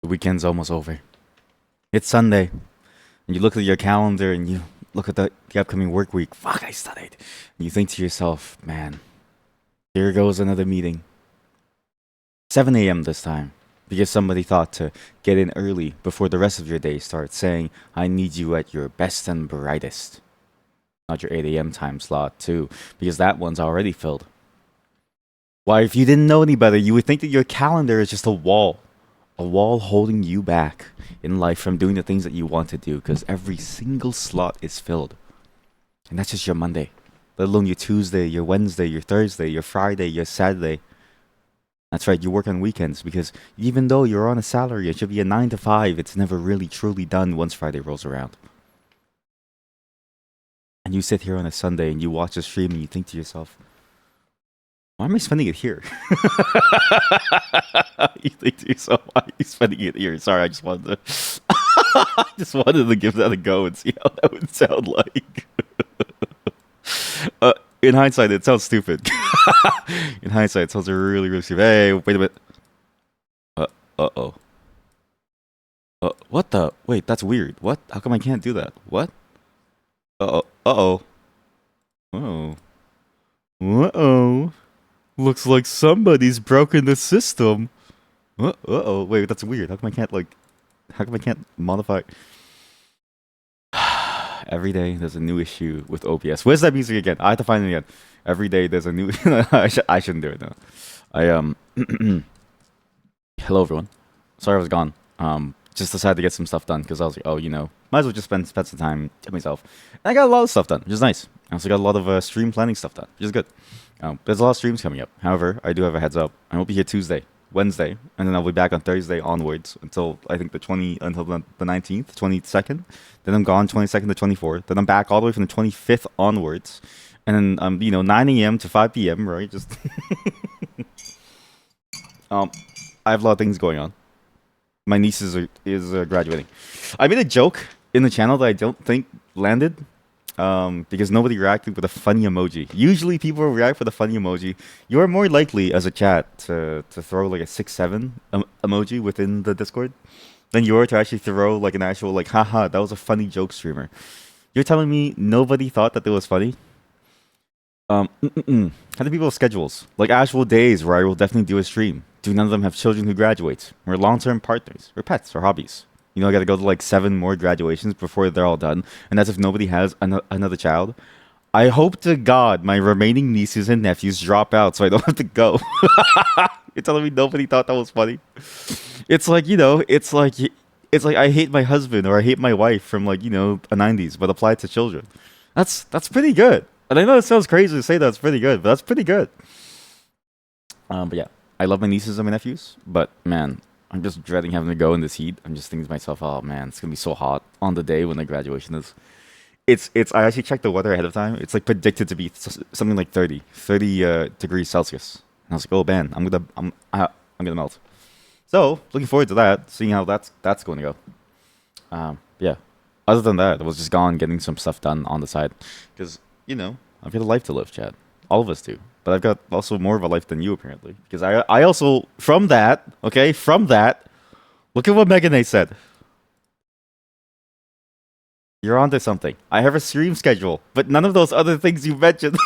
The weekend's almost over. It's Sunday, and you look at your calendar and you look at the upcoming work week. Fuck, I studied. And you think to yourself, man, here goes another meeting. 7 a.m. this time, because somebody thought to get in early before the rest of your day starts, saying, I need you at your best and brightest. Not your 8 a.m. time slot, too, because that one's already filled. Why, if you didn't know any better, you would think that your calendar is just a wall holding you back in life from doing the things that you want to do, because every single slot is filled. And that's just your Monday, let alone your Tuesday, your Wednesday, your Thursday, your Friday, your Saturday. That's right, you work on weekends because even though you're on a salary, it should be a 9 to 5, it's never really truly done once Friday rolls around. And you sit here on a Sunday and you watch the stream and you think to yourself, why am I spending it here? You think to yourself, why are you spending it here? Sorry, I just wanted to I just wanted to give that a go and see how that would sound like. In hindsight, it sounds stupid. In hindsight, it sounds really, really stupid. Hey, wait a minute. Uh-oh. What the? Wait, that's weird. What? How come I can't do that? What? Uh-oh. Uh-oh. Oh. Uh-oh. Looks like somebody's broken the system. Uh-oh. Wait, that's weird. How come I can't modify? Every day there's a new issue with OBS. Where's that music again? I have to find it again. Every day there's a new. I shouldn't do it now. Hello everyone. Sorry I was gone. Just decided to get some stuff done because I was like, oh, might as well just spend some time to myself. And I got a lot of stuff done, which is nice. I also got a lot of stream planning stuff done, which is good. There's a lot of streams coming up. However, I do have a heads up. I won't be here Tuesday, Wednesday, and then I'll be back on Thursday onwards until I think until the 19th, 22nd. Then I'm gone 22nd to 24th. Then I'm back all the way from the 25th onwards, and then 9 a.m. to 5 p.m. Right? Just I have a lot of things going on. My niece is graduating. I made a joke in the channel that I don't think landed. Because nobody reacted with a funny emoji. Usually people react with a funny emoji. You are more likely as a chat to throw like a 6-7 emoji within the Discord than you are to actually throw like an actual like haha, that was a funny joke streamer. You're telling me nobody thought that it was funny? How do people have schedules? Like actual days where I will definitely do a stream. Do none of them have children who graduate? Or long-term partners? Or pets? Or hobbies? I got to go to like 7 more graduations before they're all done. And that's if nobody has another child. I hope to God my remaining nieces and nephews drop out so I don't have to go. You're telling me nobody thought that was funny? It's like, it's like I hate my husband or I hate my wife from like, a 90s, but applied to children. That's pretty good. And I know it sounds crazy to say that's pretty good, but that's pretty good. But yeah, I love my nieces and my nephews, but man, I'm just dreading having to go in this heat. I'm just thinking to myself, oh man, it's gonna be so hot on the day when the graduation is. It's. I actually checked the weather ahead of time. It's like predicted to be something like 30 degrees Celsius. And I was like, oh man, I'm gonna melt. So looking forward to that, seeing how that's going to go. Yeah. Other than that, I was just gone getting some stuff done on the side, because I've got a life to live, Chad. All of us do. But I've got also more of a life than you, apparently. Because I also, from that, look at what Megan A said. You're onto something. I have a stream schedule, but none of those other things you mentioned.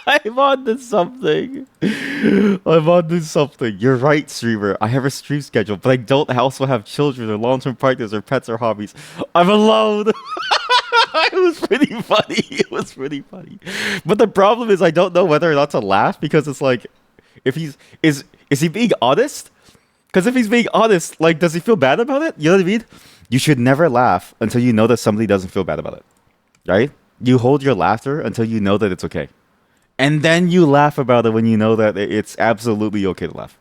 I'm onto something. I'm onto something. You're right, streamer. I have a stream schedule, but I don't also have children or long-term partners or pets or hobbies. I'm alone. It was pretty funny. It was pretty funny. But the problem is I don't know whether or not to laugh because it's like, if is he being honest? Because if he's being honest, like, does he feel bad about it? You know what I mean? You should never laugh until you know that somebody doesn't feel bad about it. Right? You hold your laughter until you know that it's okay. And then you laugh about it when you know that it's absolutely okay to laugh.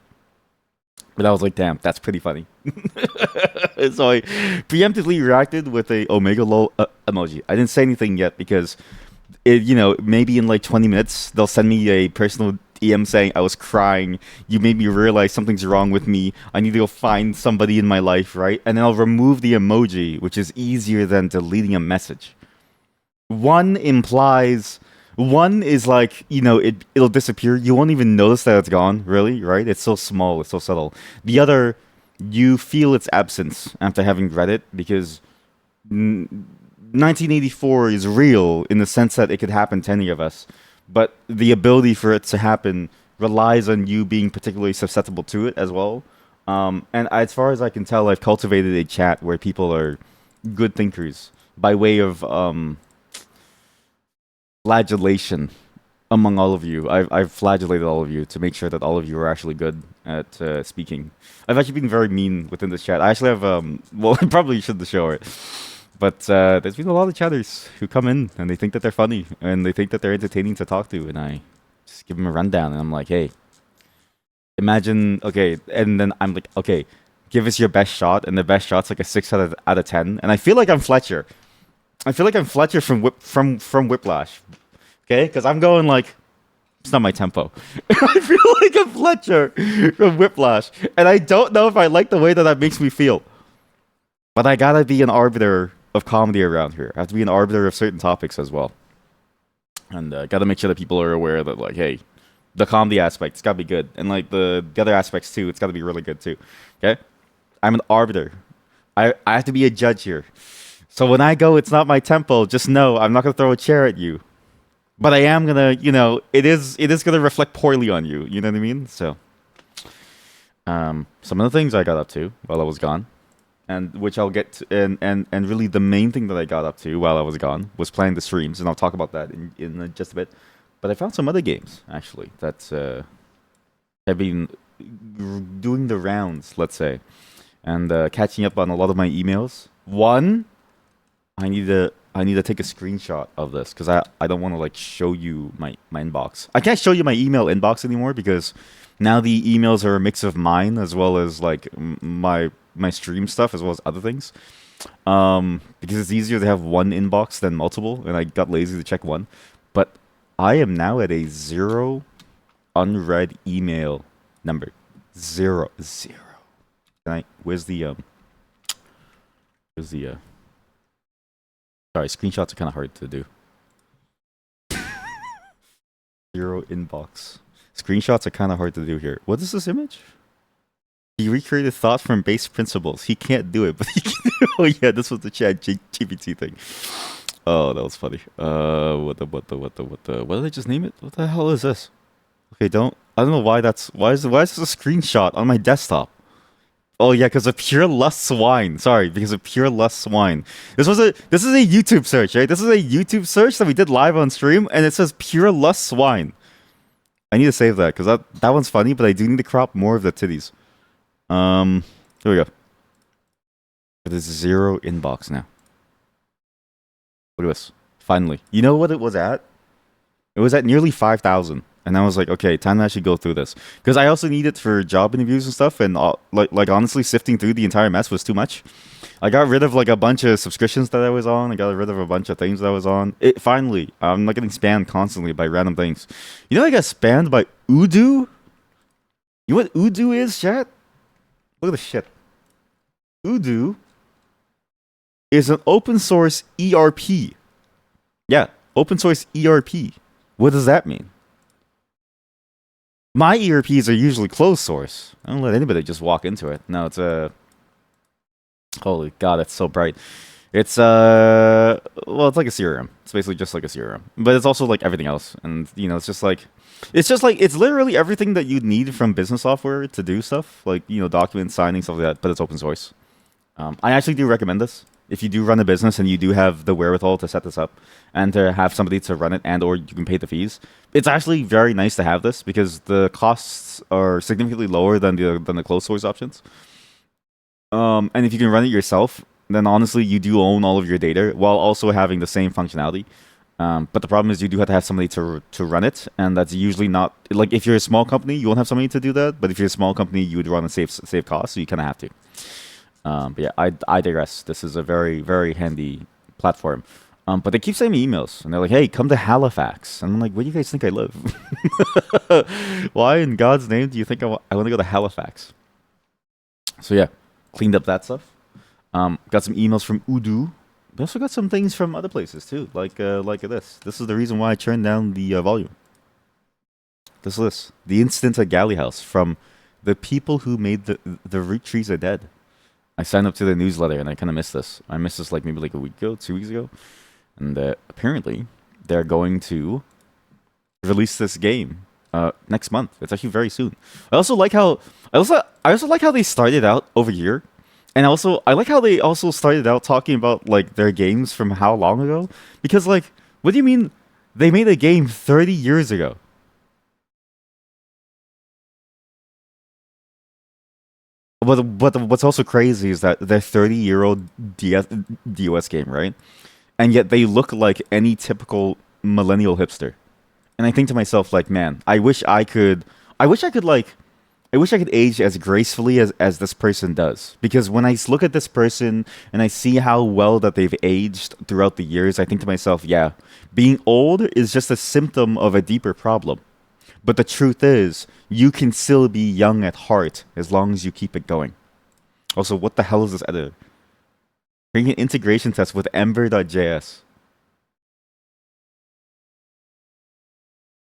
But I was like, damn, that's pretty funny. So I preemptively reacted with a Omega Lol emoji. I didn't say anything yet because, maybe in like 20 minutes, they'll send me a personal DM saying I was crying. You made me realize something's wrong with me. I need to go find somebody in my life, right? And then I'll remove the emoji, which is easier than deleting a message. One is like, it'll disappear. You won't even notice that it's gone, really, right? It's so small, it's so subtle. The other you feel its absence after having read it because 1984 is real in the sense that it could happen to any of us, but the ability for it to happen relies on you being particularly susceptible to it as well. And as far as I can tell, I've cultivated a chat where people are good thinkers by way of flagellation among all of you. I've flagellated all of you to make sure that all of you are actually good at speaking. I've actually been very mean within this chat. I actually have well, I probably should show it, but there's been a lot of chatters who come in and they think that they're funny and they think that they're entertaining to talk to, and I just give them a rundown and I'm like, hey, imagine, okay, and then I'm like, okay, give us your best shot, and the best shot's like a 6 out of 10, and I feel like I'm Fletcher. I feel like I'm Fletcher from Whiplash. Okay, because I'm going like, it's not my tempo. I feel like a Fletcher from Whiplash, and I don't know if I like the way that makes me feel. But I gotta be an arbiter of comedy around here. I have to be an arbiter of certain topics as well, and gotta make sure that people are aware that like, hey, the comedy aspect, it's gotta be good, and like the other aspects too, it's gotta be really good too. Okay, I'm an arbiter. I have to be a judge here. So when I go, it's not my tempo. Just know I'm not gonna throw a chair at you. But I am gonna, you know, it is gonna reflect poorly on you. You know what I mean? So, some of the things I got up to while I was gone, and which I'll get to, and really the main thing that I got up to while I was gone was playing the streams, and I'll talk about that in just a bit. But I found some other games actually that have been doing the rounds, let's say, and catching up on a lot of my emails. One, I need to take a screenshot of this because I don't want to like show you my inbox. I can't show you my email inbox anymore because now the emails are a mix of mine as well as like my stream stuff as well as other things. Because it's easier to have one inbox than multiple, and I got lazy to check one. But I am now at a 0 unread email number. Zero. Where's the sorry, screenshots are kind of hard to do. 0 inbox. Screenshots are kind of hard to do here. What is this image? He recreated thought from base principles. He can't do it, but he can. Oh yeah, this was the Chat GPT thing. Oh, that was funny. What did I just name it? What the hell is this? Okay, I don't know why why is this a screenshot on my desktop? Oh yeah, because of Pure Lust Swine. Sorry, because of Pure Lust Swine. This is a YouTube search, right? This is a YouTube search that we did live on stream, and it says Pure Lust Swine. I need to save that because that one's funny, but I do need to crop more of the titties. Here we go. There's 0 inbox now. Look at this. Finally, you know what it was at? It was at nearly 5,000. And I was like, okay, time to actually go through this. Because I also need it for job interviews and stuff. And like honestly, sifting through the entire mess was too much. I got rid of like a bunch of subscriptions that I was on. I got rid of a bunch of things that I was on. Finally, I'm not getting spammed constantly by random things. You know I got spammed by Odoo? You know what Odoo is, chat? Look at this shit. Odoo is an open source ERP. Yeah, open source ERP. What does that mean? My ERPs are usually closed source. I don't let anybody just walk into it. No, it's a... Holy God, it's so bright. It's well, it's like a CRM. It's basically just like a CRM, but it's also like everything else. And you know, it's literally everything that you need from business software to do stuff, like you know, document signing, stuff like that. But it's open source. I actually do recommend this. If you do run a business and you do have the wherewithal to set this up and to have somebody to run it and or you can pay the fees, it's actually very nice to have this because the costs are significantly lower than the closed source options. And if you can run it yourself, then honestly you do own all of your data while also having the same functionality. But the problem is you do have to have somebody to run it, and that's usually not like if you're a small company you won't have somebody to do that. But if you're a small company you would run and save costs, so you kind of have to. But yeah, I digress. This is a very, very handy platform. But they keep sending me emails, and they're like, hey, come to Halifax. And I'm like, where do you guys think I live? Why in God's name do you think I want to go to Halifax? So yeah, cleaned up that stuff. Got some emails from Odoo. We also got some things from other places too, like this. This is the reason why I turned down the volume. This. The incident at Galley House from The people who made the root trees are dead. I signed up to the newsletter and I kind of missed this. I missed this like maybe like a week ago, 2 weeks ago, and apparently they're going to release this game next month. It's actually very soon. I also like how I also like how they started out over here, and also I like how they also started out talking about like their games from how long ago. Because like, what do you mean they made a game 30 years ago? But what's also crazy is that they're 30-year-old DOS game, right? And yet they look like any typical millennial hipster. And I think to myself, like, man, I wish I could like, I wish I could age as gracefully as this person does. Because when look at this person and I see how well that they've aged throughout the years, I think to myself, yeah, being old is just a symptom of a deeper problem. But the truth is, you can still be young at heart as long as you keep it going. Also, what the hell is this editor? Bring an integration test with Ember.js.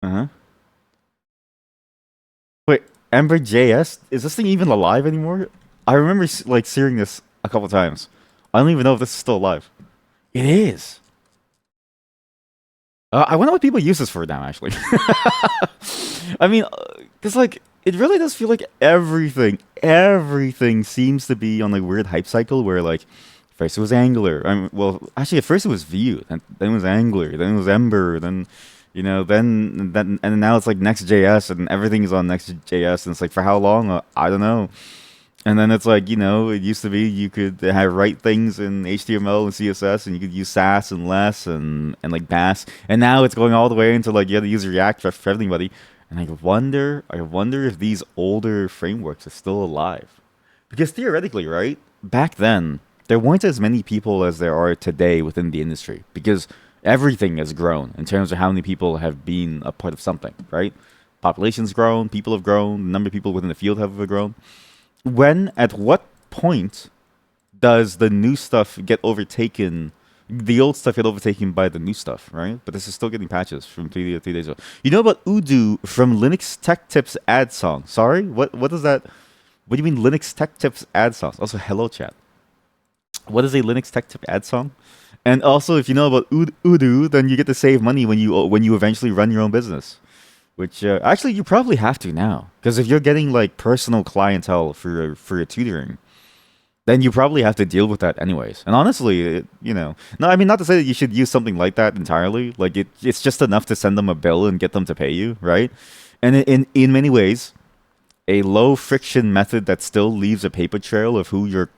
Uh-huh. Wait, Ember.js? Is this thing even alive anymore? I remember like seeing this a couple times. I don't even know if this is still alive. It is. I wonder what people use this for now, actually. I mean, because like it really does feel like everything seems to be on like weird hype cycle where like first it was Angular. Well, actually at first it was Vue, then it was Angular, then it was Ember, then and now it's like Next.js and everything is on Next.js and it's like for how long? I don't know. And then it's like, it used to be you could have write things in HTML and CSS and you could use Sass and Less and like Bass. And now it's going all the way into like you have to use React for everybody. And I wonder if these older frameworks are still alive. Because theoretically, right? Back then, there weren't as many people as there are today within the industry. Because everything has grown in terms of how many people have been a part of something, right? Population's grown, people have grown, the number of people within the field have grown. At what point does the new stuff get overtaken? The old stuff get overtaken by the new stuff, right? But this is still getting patches from 3 days ago. You know about Udo from Linux Tech Tips ad song? Sorry, what does that? What do you mean Linux Tech Tips ad songs? Also, hello chat. What is a Linux Tech Tip ad song? And also, if you know about Udo, then you get to save money when you eventually run your own business. Which actually you probably have to now, because if you're getting like personal clientele for your tutoring, then you probably have to deal with that anyways. And honestly, no, I mean not to say that you should use something like that entirely. Like it's just enough to send them a bill and get them to pay you, right? And in many ways, a low friction method that still leaves a paper trail of who you're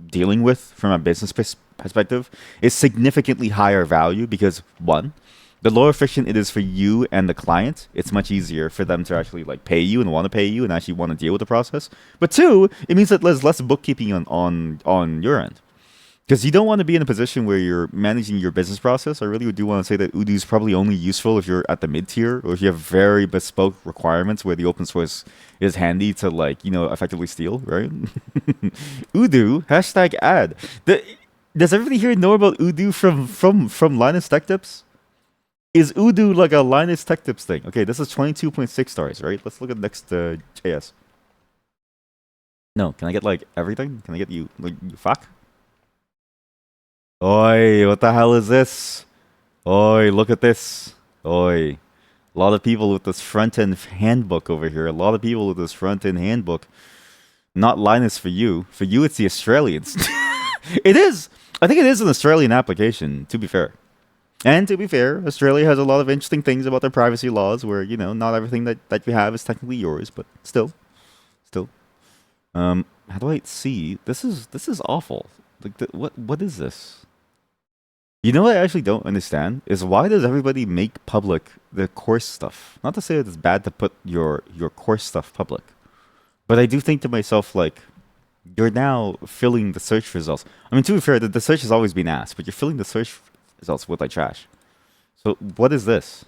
dealing with from a business perspective is significantly higher value because one, the lower friction it is for you and the client, it's much easier for them to actually like pay you and want to pay you and actually want to deal with the process. But two, it means that there's less bookkeeping on your end. Because you don't want to be in a position where you're managing your business process. I really do want to say that Udo is probably only useful if you're at the mid tier or if you have very bespoke requirements where the open source is handy to like, effectively steal, right? Udo, hashtag ad. Does everybody here know about Udo from Linus Tech Tips? Is Udo like a Linus Tech Tips thing? Okay, this is 22.6 stars, right? Let's look at next JS. No, can I get like everything? Can I get you like fuck? Oi, what the hell is this? Oi, look at this. Oi. A lot of people with this front-end handbook over here. A lot of people with this front-end handbook. Not Linus for you. For you, it's the Australians. It is. I think it is an Australian application, to be fair. And to be fair, Australia has a lot of interesting things about their privacy laws where, not everything that you have is technically yours, but still. Still. How do I see? This is awful. Like what is this? You know what I actually don't understand is why does everybody make public the course stuff? Not to say that it's bad to put your course stuff public, but I do think to myself like you're now filling the search results. I mean, to be fair, the search has always been asked, but you're filling the search results with like trash. So what is this?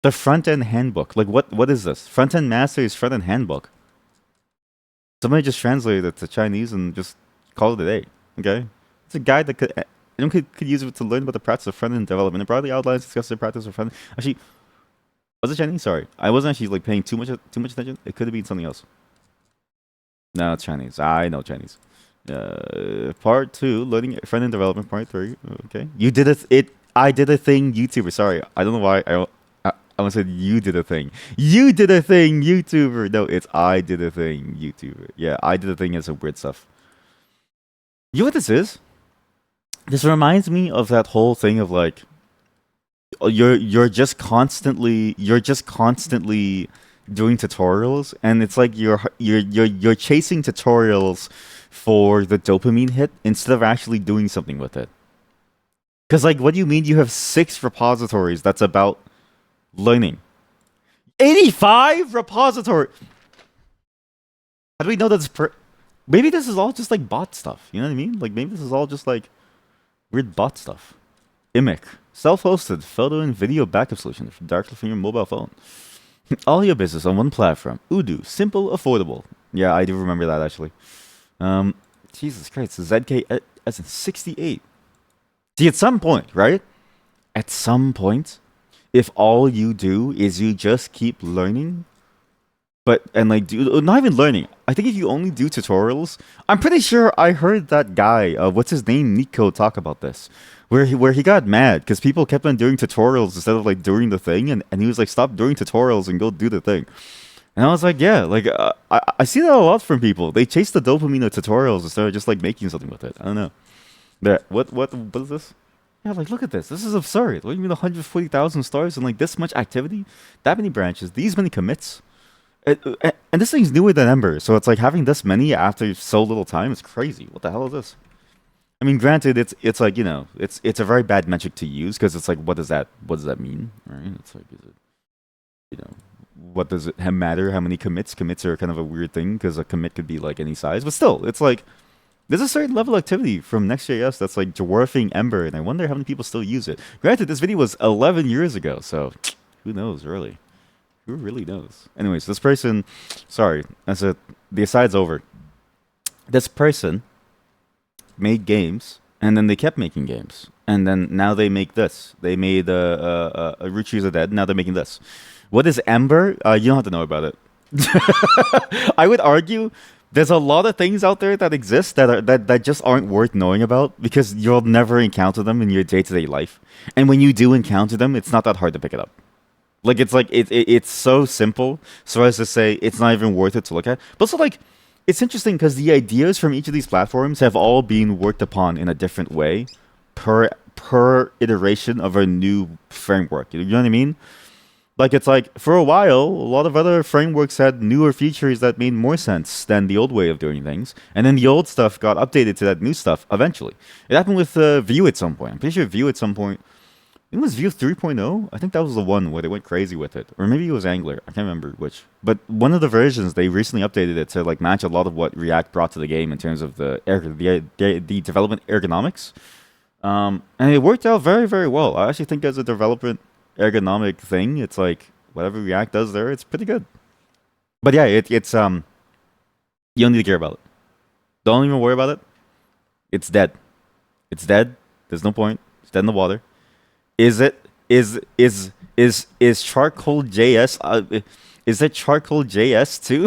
The front end handbook. Like what is this? Front end mastery front end handbook. Somebody just translated it to Chinese and just call it a day. Okay, it's a guide that anyone could use it to learn about the practice of front end development. It broadly outlines discuss the practice of front end. Actually, was it Chinese? Sorry, I wasn't actually like paying too much attention. It could have been something else. No, it's Chinese. I know Chinese. Part 2, learning front-end development. Part 3. Okay. You did it. I did a thing, YouTuber. Sorry. I don't know why I almost said you did a thing. You did a thing, YouTuber. No, it's I did a thing, YouTuber. Yeah, I did a thing and some weird stuff. You know what this is? This reminds me of that whole thing of like you're just constantly doing tutorials, and it's like you're chasing tutorials for the dopamine hit instead of actually doing something with it. Because like, what do you mean you have 6 repositories that's about learning? 85 repository. How do we know that's maybe this is all just like bot stuff. You know what I mean? Like maybe this is all just like weird bot stuff. Imic, self-hosted photo and video backup solution directly from your mobile phone. All your business on one platform. Udo, simple, affordable. Yeah, I do remember that actually. Jesus Christ, ZK as in 68. See, at some point, right? At some point, if all you do is you just keep learning, but and like do not even learning. I think if you only do tutorials, I'm pretty sure I heard that guy, what's his name, Nico, talk about this, where he got mad because people kept on doing tutorials instead of like doing the thing, and he was like, stop doing tutorials and go do the thing. And I was like, yeah, like I see that a lot from people. They chase the dopamine of tutorials instead of just like making something with it. I don't know. But what is this? Yeah, like look at this. This is absurd. What do you mean 140,000 stars and like this much activity, that many branches, these many commits? And this thing's newer than Ember, so it's like having this many after so little time is crazy. What the hell is this? I mean, granted, it's like, you know, it's a very bad metric to use because it's like, what does that mean? Right? It's like, is it, you know, what does it matter? How many commits? Commits are kind of a weird thing because a commit could be like any size, but still, it's like there's a certain level of activity from Next.js that's like dwarfing Ember, and I wonder how many people still use it. Granted, this video was 11 years ago, so who knows, really? Who really knows? Anyways, this person, sorry, the aside's over. This person made games, and then they kept making games, and then now they make this. They made Root Shoes Dead. Now they're making this. What is Ember? You don't have to know about it. I would argue there's a lot of things out there that exist that just aren't worth knowing about because you'll never encounter them in your day-to-day life. And when you do encounter them, it's not that hard to pick it up. It's so simple, so as to say it's not even worth it to look at. But also like it's interesting because the ideas from each of these platforms have all been worked upon in a different way per iteration of a new framework. You know what I mean? Like it's like for a while, a lot of other frameworks had newer features that made more sense than the old way of doing things, and then the old stuff got updated to that new stuff eventually. It happened with Vue at some point. I'm pretty sure Vue at some point. It was Vue 3.0. I think that was the one where they went crazy with it, or maybe it was Angular. I can't remember which. But one of the versions they recently updated it to like match a lot of what React brought to the game in terms of the development ergonomics. And it worked out very, very well. I actually think as a development ergonomic thing, it's like whatever React does there, it's pretty good. But yeah, it's you don't need to care about it. Don't even worry about it. It's dead. It's dead. There's no point. It's dead in the water. Is Charcoal JS? Is it Charcoal JS too?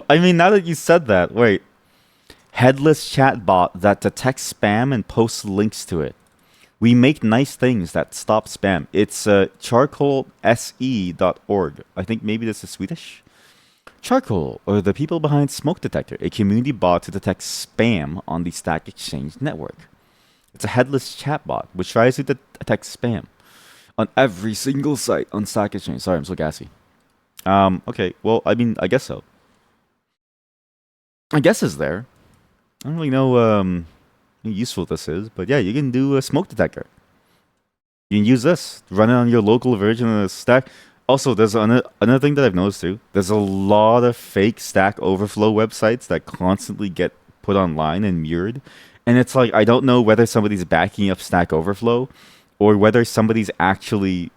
I mean, now that you said that, wait. Headless chatbot that detects spam and posts links to it. We make nice things that stop spam. It's charcoalse.org. I think maybe this is Swedish. Charcoal, or the people behind Smoke Detector, a community bot to detect spam on the Stack Exchange network. It's a headless chatbot which tries to detect spam on every single site on Stack Exchange. Sorry, I'm so gassy. Okay, well, I mean, I guess so. I guess it's there. I don't really know how useful this is, but yeah, you can do a smoke detector. You can use this, run it on your local version of the Stack. Also, there's another thing that I've noticed too. There's a lot of fake Stack Overflow websites that constantly get put online and mirrored. And it's like, I don't know whether somebody's backing up Stack Overflow or whether somebody's actually,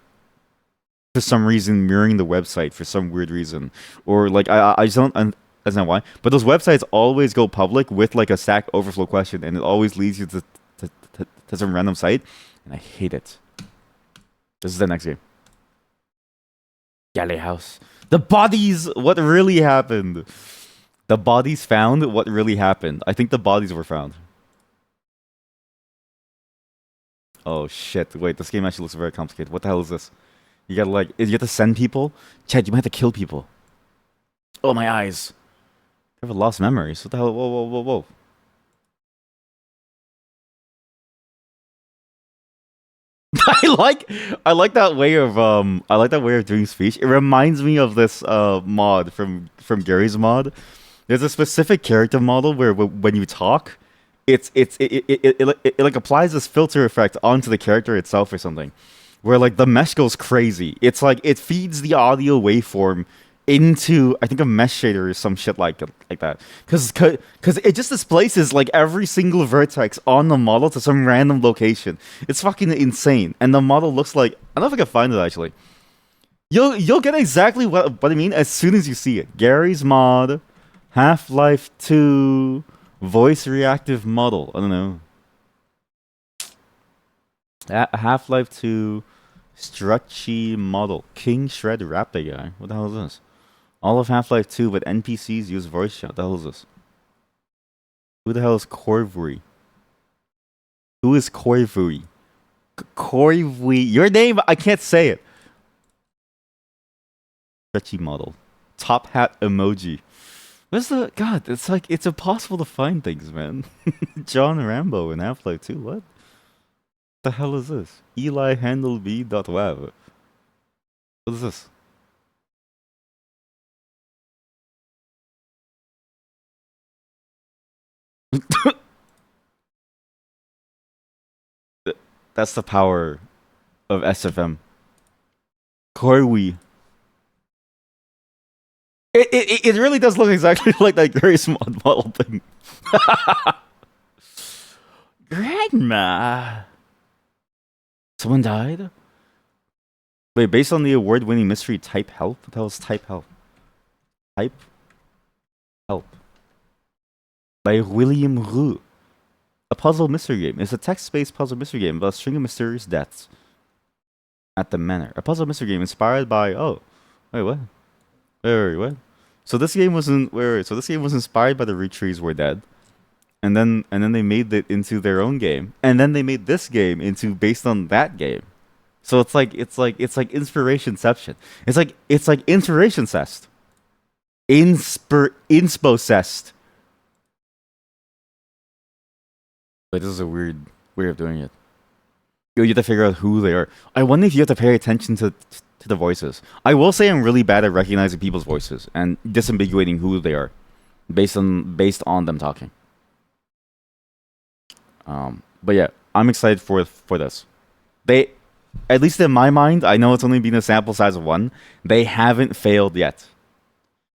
for some reason, mirroring the website for some weird reason. Or like, I just don't understand why. But those websites always go public with like a Stack Overflow question, and it always leads you to some random site. And I hate it. This is the next game. Galley House. The bodies! What really happened? The bodies found. What really happened? I think the bodies were found. Oh shit! Wait, this game actually looks very complicated. What the hell is this? You gotta like, you have to send people. Chad, you might have to kill people. Oh my eyes! I have lost memories. What the hell? Whoa, whoa, whoa, whoa! I like that way of doing speech. It reminds me of this mod from Gary's mod. There's a specific character model where when you talk, it like applies this filter effect onto the character itself or something, where like the mesh goes crazy. It's like it feeds the audio waveform into, I think, a mesh shader or some shit like that. Cause it just displaces like every single vertex on the model to some random location. It's fucking insane. And the model looks like, I don't know if I can find it actually. You'll get exactly what I mean as soon as you see it. Gary's mod, Half-Life 2, voice reactive model. I don't know. Half-Life 2 Struchy model. King Shred Rap that guy. What the hell is this? All of Half-Life 2, but NPCs use voice chat. What the hell is this? Who the hell is Corvui? Who is Corvui? Corvui. Your name, I can't say it. Stretchy model. Top hat emoji. What's the... God, it's like, it's impossible to find things, man. John Rambo in Half-Life 2, what? The hell is this? Eli Handleby.wav. What is this? That's the power of SFM. Korwi. It really does look exactly like that very small model thing. Grandma. Someone died? Wait, based on the award-winning mystery Type Help? What the hell is Type Help? Type Help. By William Roux. A puzzle mystery game. It's a text-based puzzle mystery game about a string of mysterious deaths at the manor. A puzzle mystery game inspired by... Oh. Wait, what? Wait, what? So this game was so this game was inspired by the Retrees Were Dead. And then they made it into their own game. And then they made this game into based on that game. So it's like inspirationception. It's like inspiration cest. Inspo-cest. Wait, this is a weird way of doing it. You have to figure out who they are. I wonder if you have to pay attention to the voices. I will say I'm really bad at recognizing people's voices and disambiguating who they are based on them talking. But yeah, I'm excited for this. They, at least in my mind, I know it's only been a sample size of one. They haven't failed yet.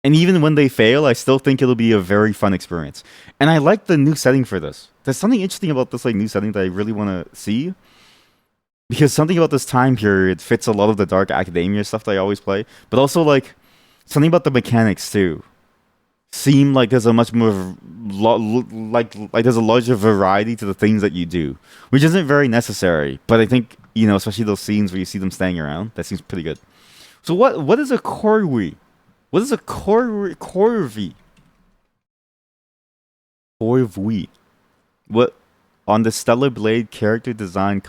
And even when they fail, I still think it'll be a very fun experience. And I like the new setting for this. There's something interesting about this like new setting that I really want to see. Because something about this time period fits a lot of the dark academia stuff that I always play. But also like something about the mechanics too. Seem like there's a much more like there's a larger variety to the things that you do, which isn't very necessary. But I think, you know, especially those scenes where you see them staying around, that seems pretty good. So what is a Korwi? What is a Korvi? Korvi. What on the Stellar Blade character design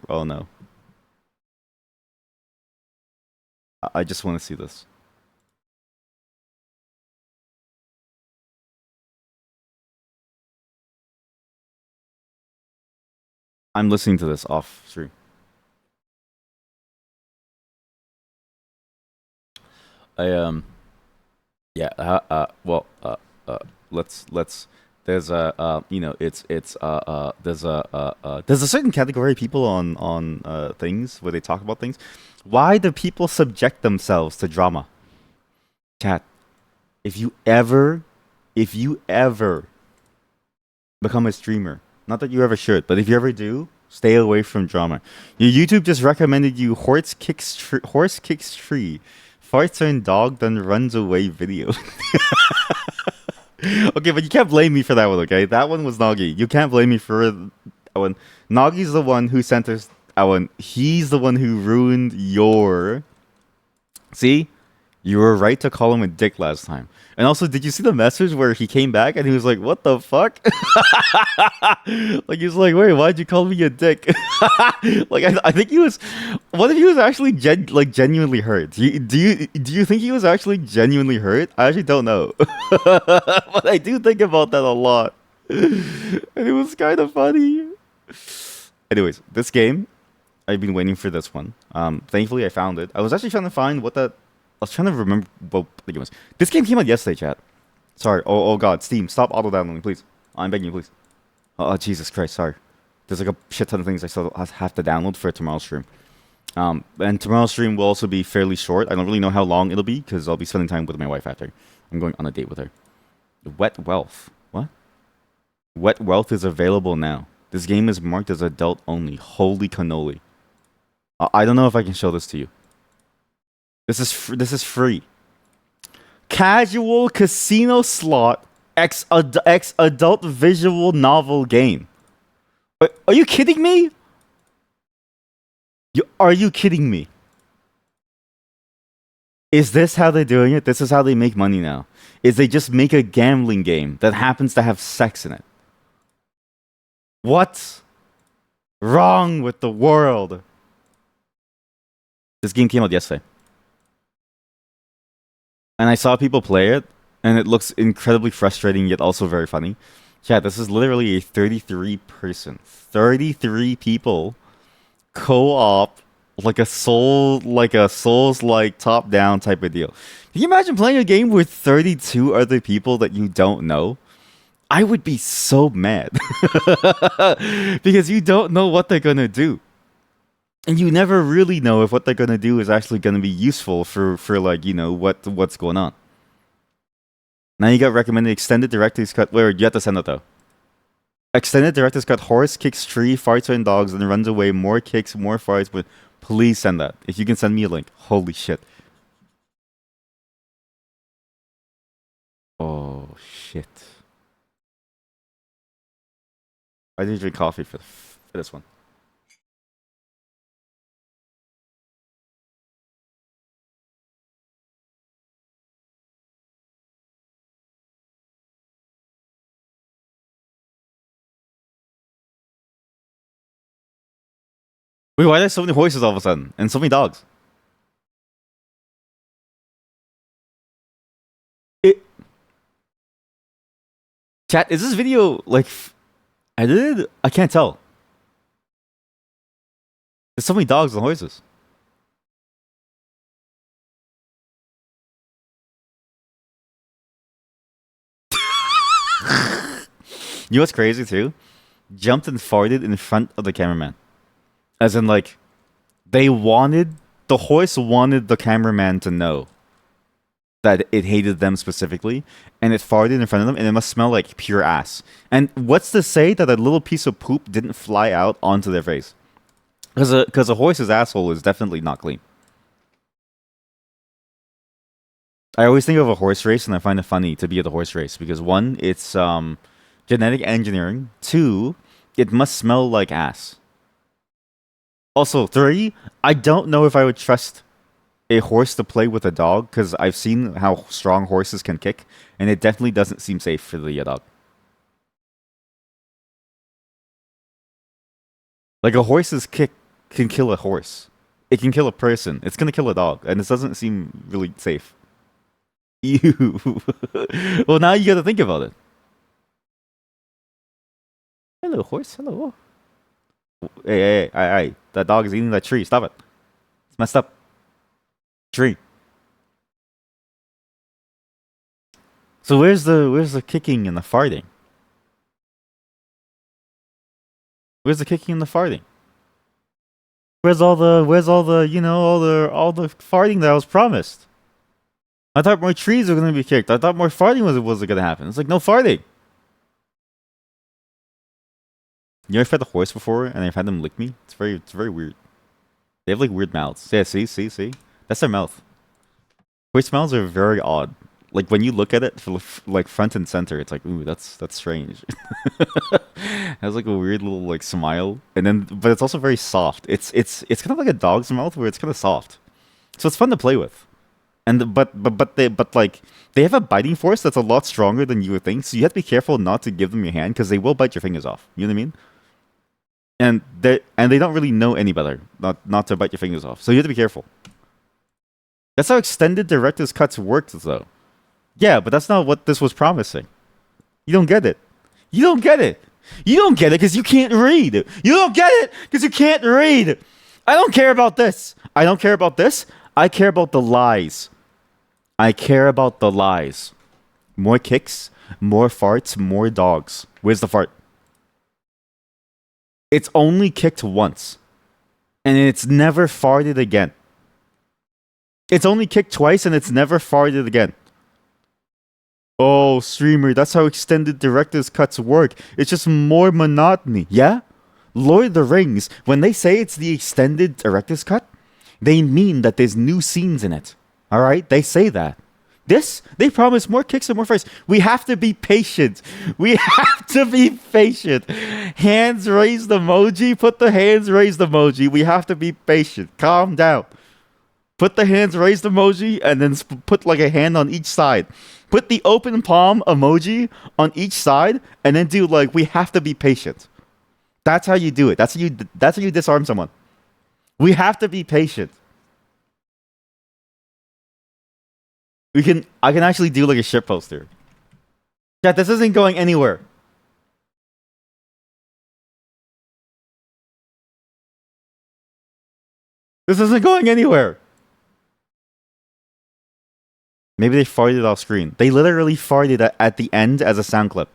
Oh no. I just want to see this. I'm listening to this off stream. Let's there's a you know it's there's a certain category of people on things where they talk about things. Why do people subject themselves to drama? Cat, if you ever become a streamer, not that you ever should, but if you ever do, stay away from drama. Your YouTube just recommended you horse kicks tree, farts on dog, then runs away video. Okay, but you can't blame me for that one, okay? That one was Nagi. You can't blame me for that one. Nagi's the one who sent us that one. He's the one who ruined your... See? You were right to call him a dick last time. And also, did you see the message where he came back and he was like, "What the fuck?" Like he was like, "Wait, why'd you call me a dick?" Like I think he was. What if he was actually genuinely hurt? Do you think he was actually genuinely hurt? I actually don't know, but I do think about that a lot, and it was kind of funny. Anyways, this game, I've been waiting for this one. Thankfully I found it. I was actually trying to find what that. I was trying to remember what the game was. This game came out yesterday, chat. Sorry. Oh God, Steam, stop auto downloading, please. I'm begging you, please. Oh Jesus Christ, sorry. There's like a shit ton of things I still have to download for tomorrow's stream. And tomorrow's stream will also be fairly short. I don't really know how long it'll be because I'll be spending time with my wife after. I'm going on a date with her. Wet Wealth. What? Wet Wealth is available now. This game is marked as adult only. Holy cannoli. I don't know if I can show this to you. This is free. Casual casino slot X adult visual novel game. Are you kidding me? Are you kidding me? Is this how they're doing it? This is how they make money now. Is they just make a gambling game that happens to have sex in it. What's wrong with the world? This game came out yesterday. And I saw people play it, and it looks incredibly frustrating yet also very funny. Yeah, this is literally a 33 people co-op like a Souls like top down type of deal. Can you imagine playing a game with 32 other people that you don't know? I would be so mad because you don't know what they're gonna do, and you never really know if what they're gonna do is actually gonna be useful for like what's going on. Now you got recommended extended director's cut. Where you have to send it though. Extended director's cut. Horse kicks tree, farts on dogs, and runs away. More kicks, more farts. But please send that. If you can send me a link. Holy shit. Oh shit. I didn't drink coffee for this one. Wait, why are there so many horses all of a sudden? And so many dogs? Chat, is this video like edited? I can't tell. There's so many dogs and horses. You know what's crazy too? Jumped and farted in front of the cameraman. As in, like, the horse wanted the cameraman to know that it hated them specifically, and it farted in front of them, and it must smell like pure ass. And what's to say that a little piece of poop didn't fly out onto their face? Because a horse's asshole is definitely not clean. I always think of a horse race, and I find it funny to be at the horse race because one, it's genetic engineering. Two, it must smell like ass. Also, three, I don't know if I would trust a horse to play with a dog because I've seen how strong horses can kick, and it definitely doesn't seem safe for the dog. Like a horse's kick can kill a horse. It can kill a person. It's gonna kill a dog, and this doesn't seem really safe. Ew. Well, now you gotta think about it. Hello, horse. Hello. Hey, that dog is eating that tree. Stop it. It's messed up. Tree. So where's the kicking and the farting? Where's the kicking and the farting? Where's all the all the farting that was promised? I thought more trees were gonna be kicked. I thought more farting was gonna happen. It's like no farting. You ever fed a horse before and I've had them lick me? It's very weird. They have like weird mouths. Yeah, see? That's their mouth. Horse mouths are very odd. Like when you look at it, like front and center, it's like, ooh, that's strange. It has like a weird little like smile, and then but it's also very soft. It's kind of like a dog's mouth where it's kind of soft, so it's fun to play with. But like they have a biting force that's a lot stronger than you would think. So you have to be careful not to give them your hand because they will bite your fingers off. You know what I mean? And they don't really know any better not to bite your fingers off. So you have to be careful. That's how extended director's cuts worked, though. Yeah, but that's not what this was promising. You don't get it. You don't get it. You don't get it because you can't read. You don't get it because you can't read. I don't care about this. I don't care about this. I care about the lies. I care about the lies. More kicks, more farts, more dogs. Where's the fart? It's only kicked once. And it's never farted again. It's only kicked twice and it's never farted again. Oh, streamer, that's how extended director's cuts work. It's just more monotony. Yeah? Lord of the Rings, when they say it's the extended director's cut, they mean that there's new scenes in it. Alright? They say that. This, they promise more kicks and more fights. We have to be patient. We have to be patient. Hands raised emoji. Put the hands raised emoji. We have to be patient. Calm down. Put the hands raised emoji and then put like a hand on each side. Put the open palm emoji on each side and then do like, we have to be patient. That's how you do it. That's how you disarm someone. We have to be patient. I can actually do like a shit poster. Yeah, this isn't going anywhere. This isn't going anywhere. Maybe they farted off screen. They literally farted at the end as a sound clip.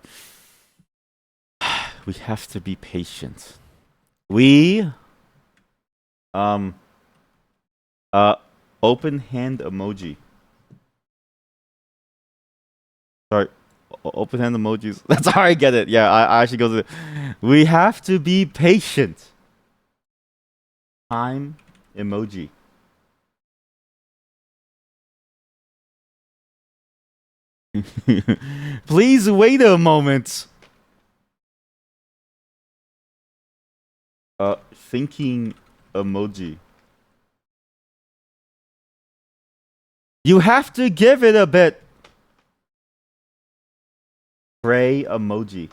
We have to be patient. We open hand emoji. Sorry, open hand emojis. That's how I get it. Yeah, I actually go to the... We have to be patient. Time emoji. Please wait a moment. Thinking emoji. You have to give it a bit. Pray emoji.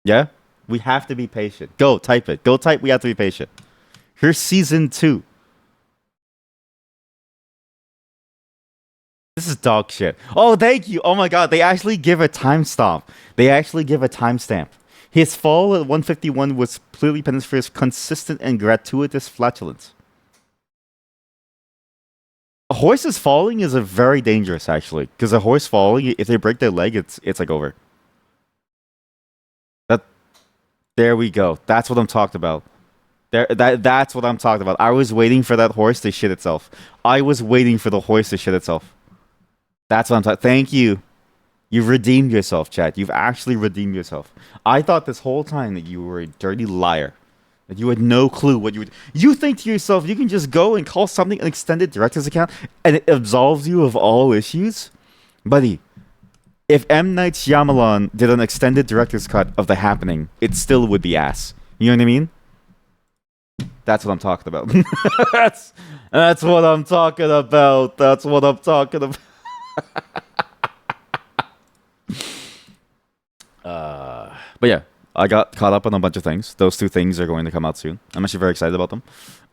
Yeah? We have to be patient. Go, type it. Go type, we have to be patient. Here's season 2. This is dog shit. Oh, thank you. Oh my god, they actually give a timestamp. They actually give a timestamp. His fall at 151 was clearly punished for his consistent and gratuitous flatulence. A horse's falling is a very dangerous, actually, because a horse falling, if they break their leg, it's like over. There we go. That's what I'm talking about. That's what I'm talking about. I was waiting for that horse to shit itself. I was waiting for the horse to shit itself. That's what I'm talking. Thank you. You've redeemed yourself, chat. You've actually redeemed yourself. I thought this whole time that you were a dirty liar. That you had no clue what you would... You think to yourself, you can just go and call something an extended director's account and it absolves you of all issues? Buddy, if M. Night Shyamalan did an extended director's cut of The Happening, it still would be ass. You know what I mean? That's what I'm talking about. that's what I'm talking about. That's what I'm talking about. But yeah, I got caught up on a bunch of things. Those 2 things are going to come out soon. I'm actually very excited about them.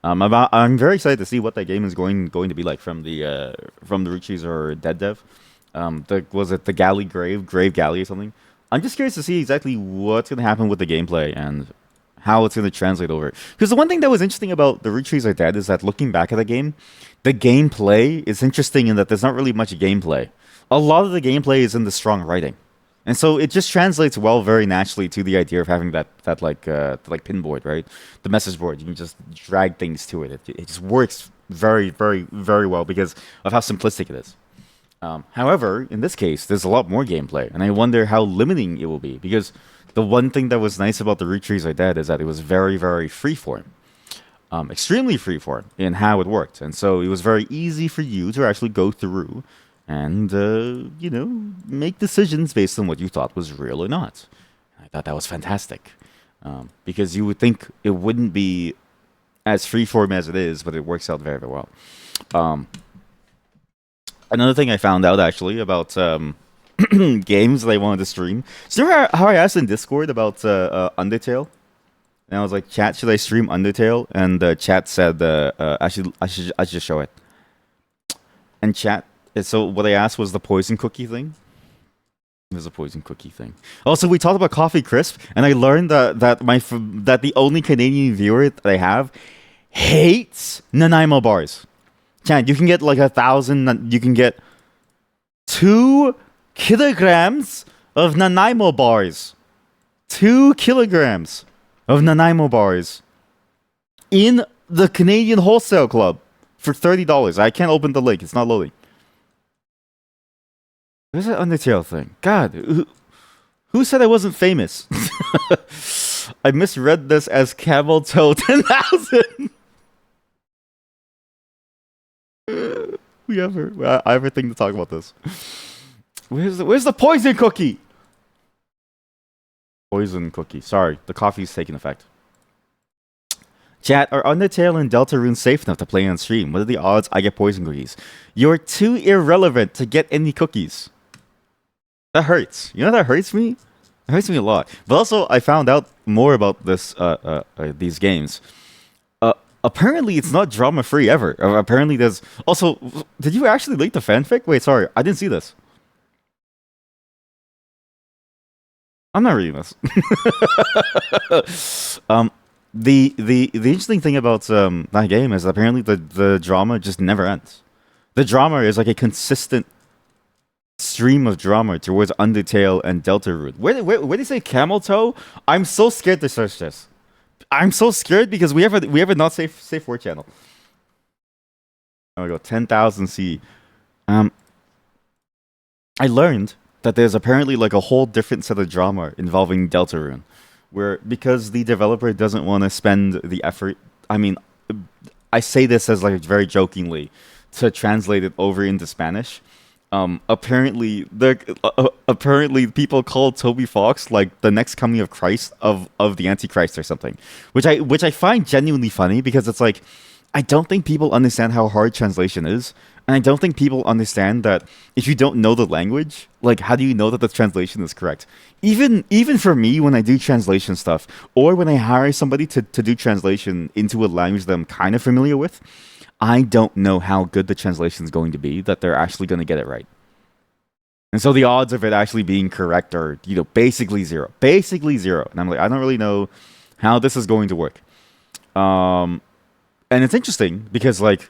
I'm very excited to see what that game is going to be like from the Ruchis or Dead Dev. Was it the Galley Grave Galley or something? I'm just curious to see exactly what's going to happen with the gameplay and how it's going to translate over. Because the one thing that was interesting about the Retrees Are Dead is that looking back at the game, the gameplay is interesting in that there's not really much gameplay. A lot of the gameplay is in the strong writing. And so it just translates well very naturally to the idea of having that pinboard, right? The message board. You can just drag things to it. It just works very, very, very well because of how simplistic it is. However, in this case, there's a lot more gameplay, and I wonder how limiting it will be, because the one thing that was nice about the Retrees Are Dead is that it was very, very freeform. Extremely freeform in how it worked. And so it was very easy for you to actually go through and, make decisions based on what you thought was real or not. I thought that was fantastic. Because you would think it wouldn't be as freeform as it is, but it works out very, very well. Um, Another thing I found out actually about games that I wanted to stream. So remember how I asked in Discord about Undertale? And I was like, "Chat, should I stream Undertale?" And chat said, I should show it." And chat. So what I asked was the poison cookie thing. There's a poison cookie thing. Also, we talked about Coffee Crisp, and I learned that the only Canadian viewer that I have hates Nanaimo bars. Chat, you can get like 1,000. You can get 2 kilograms of Nanaimo bars. 2 kilograms of Nanaimo bars in the Canadian Wholesale Club for $30. I can't open the link. It's not loading. There's an Undertale thing. God, who said I wasn't famous? I misread this as Camel Toe 10,000. I have a thing to talk about this. Where's the poison cookie? Poison cookie. Sorry, the coffee's taking effect. Chat, are Undertale and Deltarune safe enough to play on stream? What are the odds I get poison cookies? You're too irrelevant to get any cookies. That hurts. You know that hurts me? It hurts me a lot. But also, I found out more about these games. Apparently, it's not drama-free ever. Apparently, there's... Also, did you actually link the fanfic? Wait, sorry. I didn't see this. I'm not reading this. The interesting thing about that game is apparently the drama just never ends. The drama is like a consistent stream of drama towards Undertale and Deltarune. Where did they say Camel Toe? I'm so scared to search this. I'm so scared because we have a not safe word channel. There we go. 10,000 C. I learned that there's apparently like a whole different set of drama involving Deltarune, where because the developer doesn't want to spend the effort. I mean, I say this as like very jokingly to translate it over into Spanish. Apparently people call Toby Fox like the next coming of Christ of the Antichrist or something, which I find genuinely funny because it's like I don't think people understand how hard translation is, and I don't think people understand that if you don't know the language, like how do you know that the translation is correct? Even for me when I do translation stuff or when I hire somebody to do translation into a language that I'm kind of familiar with, I don't know how good the translation is going to be, that they're actually going to get it right. And so the odds of it actually being correct are, basically zero. Basically zero. And I'm like, I don't really know how this is going to work. And it's interesting because, like,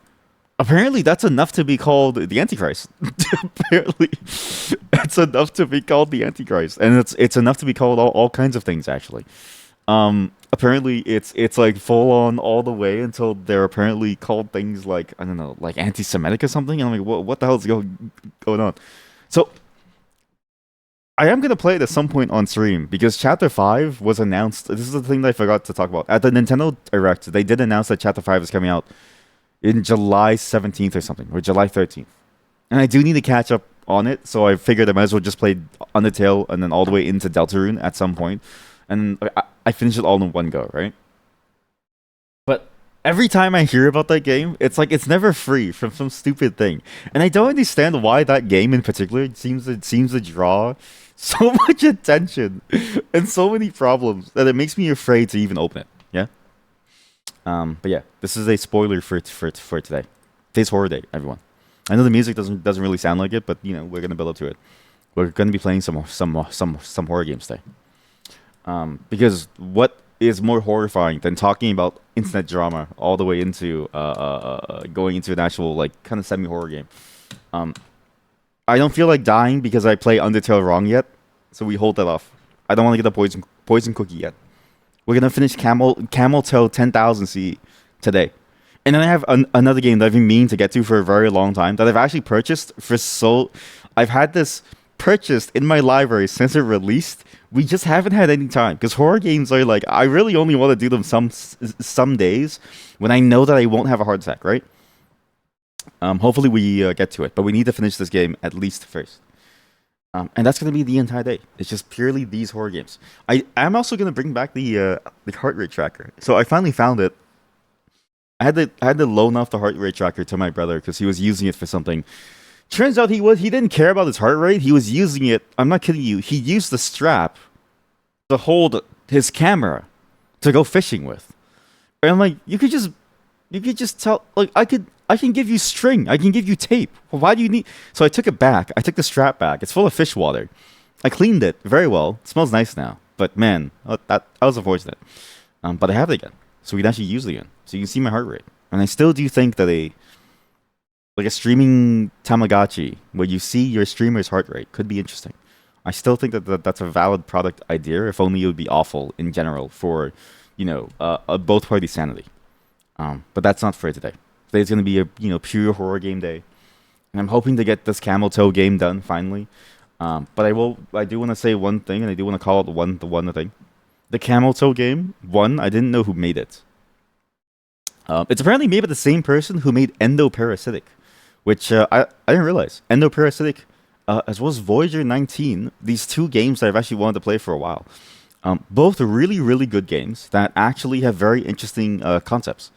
apparently that's enough to be called the Antichrist. Apparently, it's enough to be called the Antichrist. And it's enough to be called all kinds of things, actually. Apparently it's like full on all the way until they're apparently called things like, I don't know, like anti-Semitic or something. And I'm like, what the hell is going on? So I am gonna play it at some point on stream because Chapter 5 was announced. This is the thing that I forgot to talk about at the Nintendo Direct. They did announce that Chapter 5 is coming out in July 17th or something, or July 13th. And I do need to catch up on it, so I figured I might as well just play Undertale and then all the way into Deltarune at some point. And I finished it all in one go, right? But every time I hear about that game, it's like it's never free from some stupid thing. And I don't understand why that game in particular seems to draw so much attention and so many problems that it makes me afraid to even open it. Yeah? But yeah, this is a spoiler for today. Today's horror day, everyone. I know the music doesn't really sound like it, but we're gonna build up to it. We're gonna be playing some horror games today. Because what is more horrifying than talking about internet drama all the way into going into an actual like kind of semi-horror game? I don't feel like dying because I play Undertale wrong yet, so we hold that off. I don't want to get the poison cookie yet. We're gonna finish Camel Toe 10,000 C today, and then I have another game that I've been meaning to get to for a very long time that I've actually purchased I've had this purchased in my library since it released. We just haven't had any time because horror games are like I really only want to do them some days when I know that I won't have a heart attack, right? Hopefully we get to it, but we need to finish this game at least first. And that's going to be the entire day. It's just purely these horror games. I am also going to bring back the heart rate tracker. So I finally found it. I had to loan off the heart rate tracker to my brother because he was using it for something. Turns out he didn't care about his heart rate. He was using it. I'm not kidding you. He used the strap to hold his camera to go fishing with. And I'm like, you could just tell, like, I can give you string. I can give you tape. Well, why do you need? So I took it back. I took the strap back. It's full of fish water. I cleaned it very well. It smells nice now. But man, that was unfortunate. But I have it again, so we can actually use it again. So you can see my heart rate. And I still do think that a streaming Tamagotchi where you see your streamer's heart rate could be interesting. I still think that's a valid product idea. If only it would be awful in general for, a both party sanity. But that's not for today. Today's going to be a pure horror game day, and I'm hoping to get this Camel Toe game done finally. But I do want to say one thing, and I do want to call it the one thing. The Camel Toe game, I didn't know who made it. It's apparently made by the same person who made Endoparasitic, which I didn't realize. Endoparasitic, as well as Voyager 19, these two games that I've actually wanted to play for a while. Both really, really good games that actually have very interesting concepts.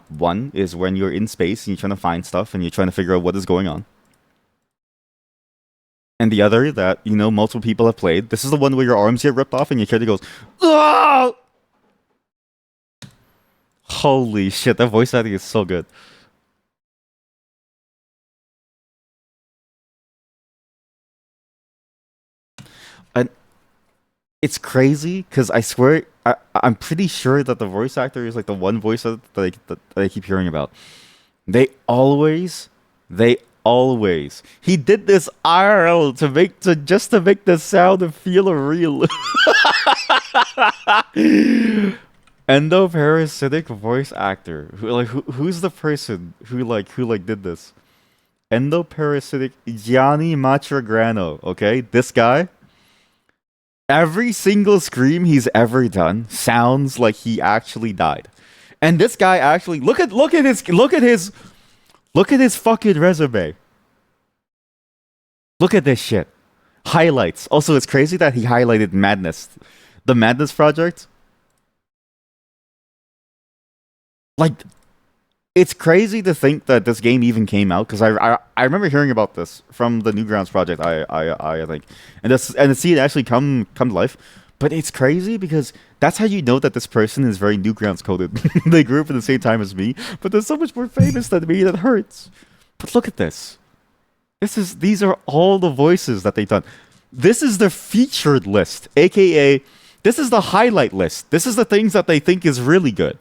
One is when you're in space and you're trying to find stuff and you're trying to figure out what is going on. And the other that, multiple people have played. This is the one where your arms get ripped off and your character goes, "Ah!" Holy shit, that voice acting is so good. And it's crazy because I swear, I'm pretty sure that the voice actor is like the one voice that I keep hearing about. They always, they always. He did this IRL to make the sound feel real. Endoparasitic voice actor. Who's the person who did this? Endoparasitic Gianni Matragrano. Okay, this guy. Every single scream he's ever done sounds like he actually died. And this guy actually look at his fucking resume. Look at this shit. Highlights. Also, it's crazy that he highlighted Madness. The Madness Project. Like, it's crazy to think that this game even came out because I remember hearing about this from the Newgrounds project. I think and to see it actually come to life. But it's crazy because that's how you know that this person is very Newgrounds coded. They grew up at the same time as me, but they're so much more famous than me that hurts. But look at this. These are all the voices that they've done. This is the featured list, aka this is the highlight list. This is the things that they think is really good.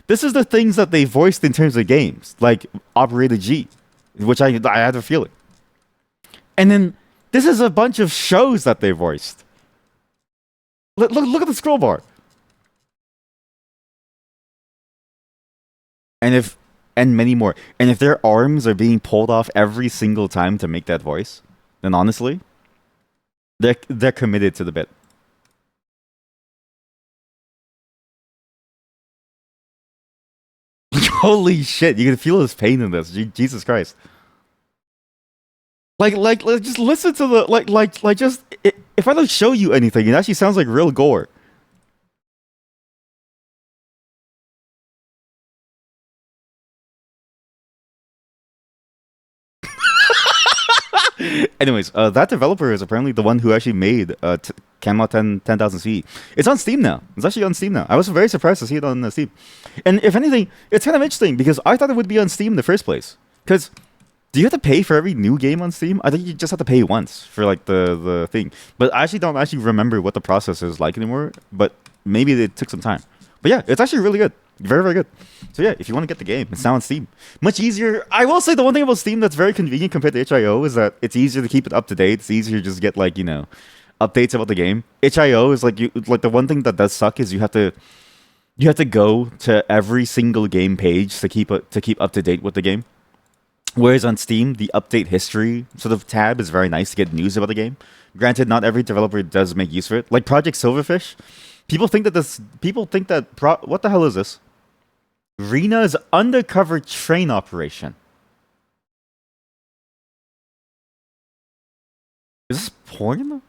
This is the things that they voiced in terms of games, like Operator G, which I had a feeling. And then this is a bunch of shows that they voiced. Look at the scroll bar. And many more. And if their arms are being pulled off every single time to make that voice, then honestly, they're committed to the bit. Holy shit! You can feel his pain in this. Jesus Christ! Just listen to the just. If I don't show you anything, it actually sounds like real gore. Anyways, that developer is apparently the one who actually made Camelot 10,000 CE. It's on Steam now. It's actually on Steam now. I was very surprised to see it on Steam. And if anything, it's kind of interesting because I thought it would be on Steam in the first place. Because do you have to pay for every new game on Steam? I think you just have to pay once for like the thing. But I actually don't remember what the process is like anymore. But maybe it took some time. But yeah, it's actually really good. Very, very good. So yeah, if you want to get the game, it's now on Steam. Much easier. I will say the one thing about Steam that's very convenient compared to itch.io is that it's easier to keep it up to date. It's easier to just get updates about the game. itch.io is the one thing that does suck is you have to go to every single game page to keep up to date with the game. Whereas on Steam, the update history sort of tab is very nice to get news about the game. Granted, not every developer does make use of it. Like Project Silverfish, people think that what the hell is this? Rena's undercover train operation. Is this porn?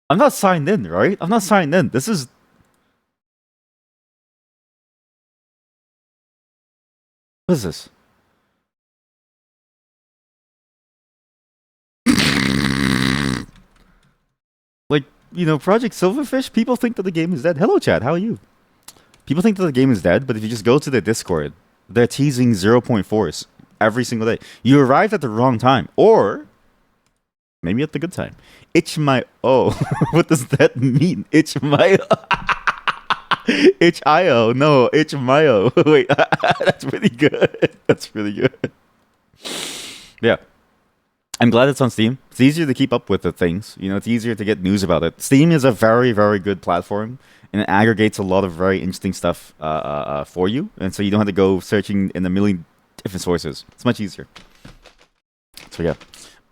I'm not signed in, right? I'm not signed in. This is What is this? Like, Project Silverfish, people think that the game is dead. Hello, chat. How are you? People think that the game is dead, but if you just go to the Discord, they're teasing 0.4s every single day. You arrived at the wrong time, or maybe at the good time. Itch my oh. What does that mean? Itch my itch io. No, itch my oh. Wait, that's really good. That's really good. Yeah. I'm glad it's on Steam. It's easier to keep up with the things. It's easier to get news about it. Steam is a very, very good platform, and it aggregates a lot of very interesting stuff for you. And so you don't have to go searching in a million different sources. It's much easier. So yeah,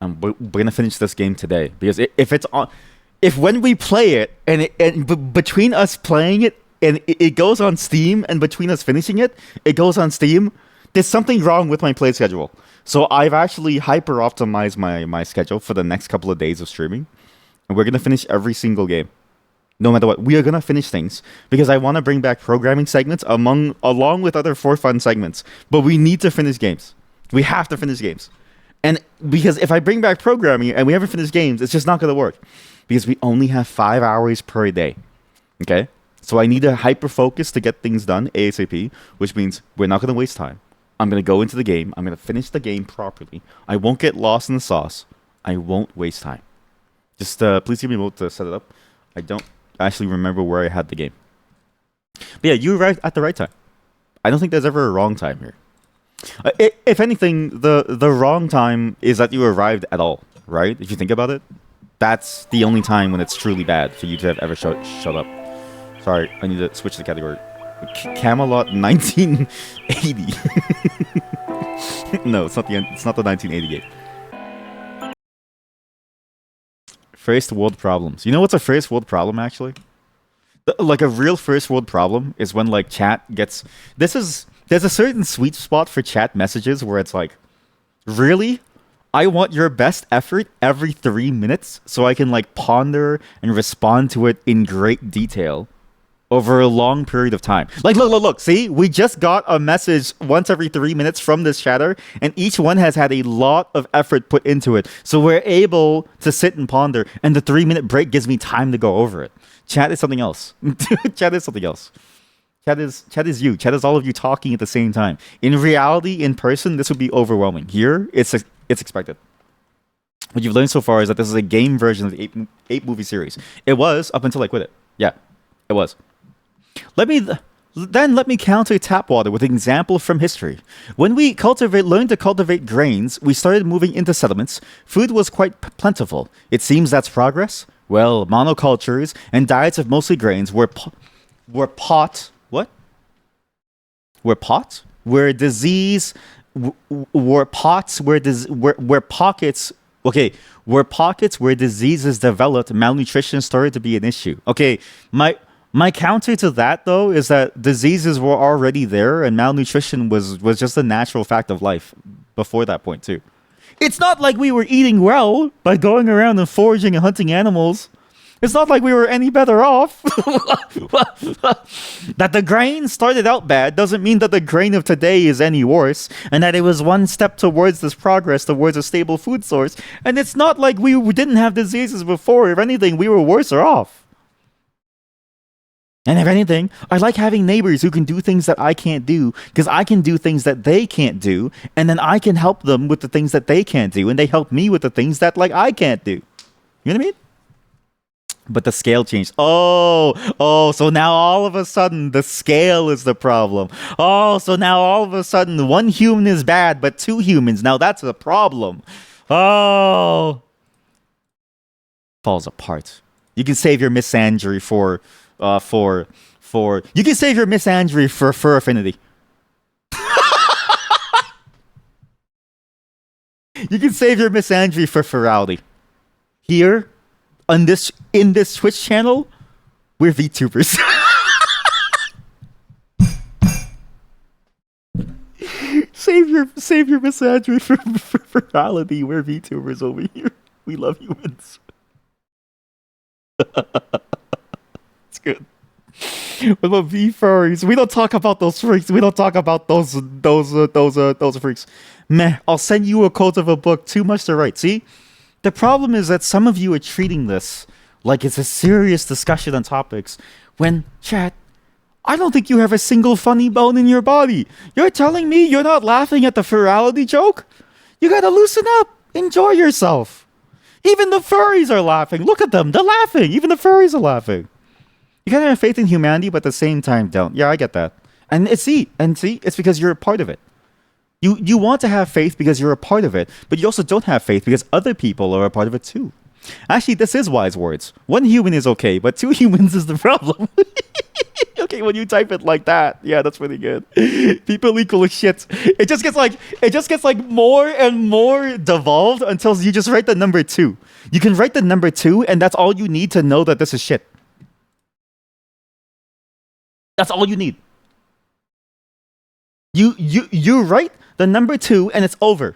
we're gonna finish this game today because if when we play it and between us playing it and it goes on Steam and between us finishing it, it goes on Steam. There's something wrong with my play schedule. So I've actually hyper optimized my schedule for the next couple of days of streaming. And we're going to finish every single game. No matter what. We are going to finish things. Because I want to bring back programming segments along with other for fun segments. But we need to finish games. We have to finish games. And because if I bring back programming and we haven't finished games, it's just not going to work. Because we only have 5 hours per day. Okay? So I need to hyper focus to get things done ASAP. Which means we're not going to waste time. I'm going to go into the game. I'm going to finish the game properly. I won't get lost in the sauce. I won't waste time. Just please give me a moment to set it up. I don't actually remember where I had the game. But yeah, you arrived at the right time. I don't think there's ever a wrong time here. If anything, the wrong time is that you arrived at all, right? If you think about it, that's the only time when it's truly bad for you to have ever showed up. Sorry, I need to switch the category. Camelot 1980. No, it's not the 1988. First world problems. You know what's a first world problem actually? Like a real first world problem is when like chat gets there's a certain sweet spot for chat messages where it's like, really? I want your best effort every 3 minutes so I can like ponder and respond to it in great detail. Over a long period of time. Like, look. See, we just got a message once every 3 minutes from this chatter, and each one has had a lot of effort put into it. So we're able to sit and ponder, and the 3-minute break gives me time to go over it. Chat is something else. Chat is something else. Chat is you. Chat is all of you talking at the same time. In reality, in person, this would be overwhelming. Here, it's expected. What you've learned so far is that this is a game version of the 8 movie series. It was up until I quit it. Yeah, it was. Let me counter tap water with an example from history. When we learned to cultivate grains, we started moving into settlements. Food was quite plentiful. It seems that's progress. Well, monocultures and diets of mostly grains were pot. What? Were pot? Where disease were pots where pockets. Okay, where pockets where diseases developed, malnutrition started to be an issue. Okay, my counter to that, though, is that diseases were already there and malnutrition was just a natural fact of life before that point, too. It's not like we were eating well by going around and foraging and hunting animals. It's not like we were any better off. That the grain started out bad doesn't mean that the grain of today is any worse, and that it was one step towards this progress towards a stable food source. And it's not like we didn't have diseases before. If anything, we were worse off. And if anything, I like having neighbors who can do things that I can't do because I can do things that they can't do. And then I can help them with the things that they can't do. And they help me with the things that like I can't do. You know what I mean? But the scale changed. Oh, so now all of a sudden the scale is the problem. Oh, so now all of a sudden one human is bad, but 2 humans. Now that's a problem. Oh. Falls apart. You can save your misandry for you can save your misandry for Fur Affinity. You can save your misandry for Ferality. Here, in this Twitch channel, we're VTubers. save your misandry for Ferality. We're VTubers over here. We love humans. It's good. What about V furries? We don't talk about those freaks. We don't talk about those freaks. Meh. I'll send you a quote of a book. Too much to write. See, the problem is that some of you are treating this like it's a serious discussion on topics. When chat, I don't think you have a single funny bone in your body. You're telling me you're not laughing at the ferality joke? You gotta loosen up. Enjoy yourself. Even the furries are laughing. Look at them. They're laughing. Even the furries are laughing. You gotta have faith in humanity, but at the same time, don't. Yeah, I get that. And see, it's because you're a part of it. You want to have faith because you're a part of it, but you also don't have faith because other people are a part of it too. Actually, this is wise words. One human is okay, but two humans is the problem. Okay, when you type it like that, yeah, that's pretty good. People equal shit. It just gets like more and more devolved until you just write the number 2. You can write the number 2, and that's all you need to know that this is shit. That's all you need. You write the number 2, and it's over.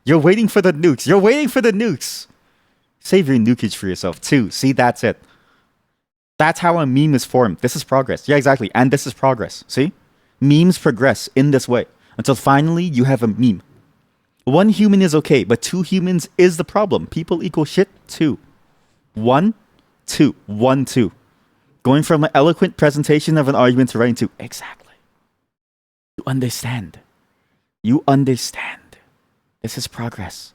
You're waiting for the nukes. You're waiting for the nukes. Save your nukage for yourself too. See, that's it. That's how a meme is formed. This is progress. Yeah, exactly. And this is progress. See? Memes progress in this way until finally you have a meme. One human is okay, but two humans is the problem. People equal shit too. 1, 2. 1, 2. Going from an eloquent presentation of an argument to writing 2. Exactly. You understand. You understand. This is progress.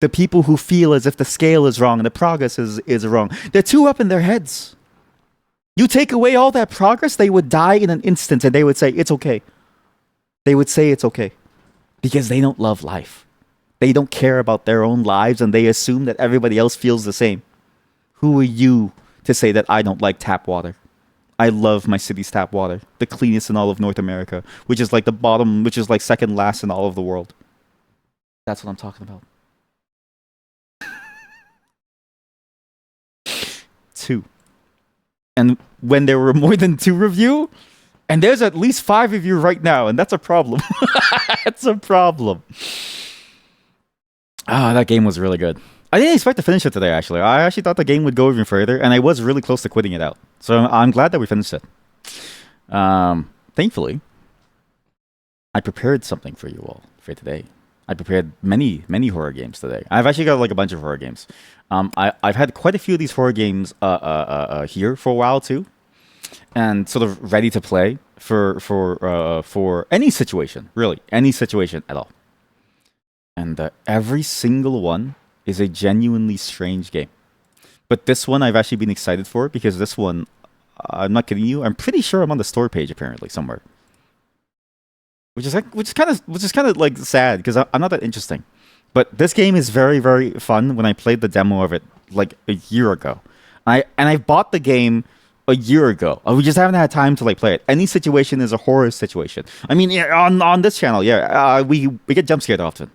The people who feel as if the scale is wrong and the progress is wrong, they're too up in their heads. You take away all that progress, they would die in an instant and they would say, it's okay. They would say it's okay. Because they don't love life. They don't care about their own lives and they assume that everybody else feels the same. Who are you to say that I don't like tap water? I love my city's tap water. The cleanest in all of North America. Which is like the bottom, which is like second last in all of the world. That's what I'm talking about. 2. And when there were more than 2 of you, and there's at least 5 of you right now, and that's a problem. That's a problem. Ah, that game was really good. I didn't expect to finish it today, actually. I actually thought the game would go even further, and I was really close to quitting it out. So I'm glad that we finished it. Thankfully, I prepared something for you all for today. I prepared many horror games today. I've actually got like a bunch of horror games. I've had quite a few of these horror games here for a while too, and sort of ready to play for any situation, really, any situation at all. And every single one is a genuinely strange game. But this one I've actually been excited for because this one, I'm not kidding you, I'm pretty sure I'm on the store page apparently somewhere. Which is kind of like sad because I'm not that interesting. But this game is very, very fun. When I played the demo of it like a year ago, I bought the game a year ago. We just haven't had time to like play it. Any situation is a horror situation. I mean, yeah, on this channel, yeah, we get jump scared often.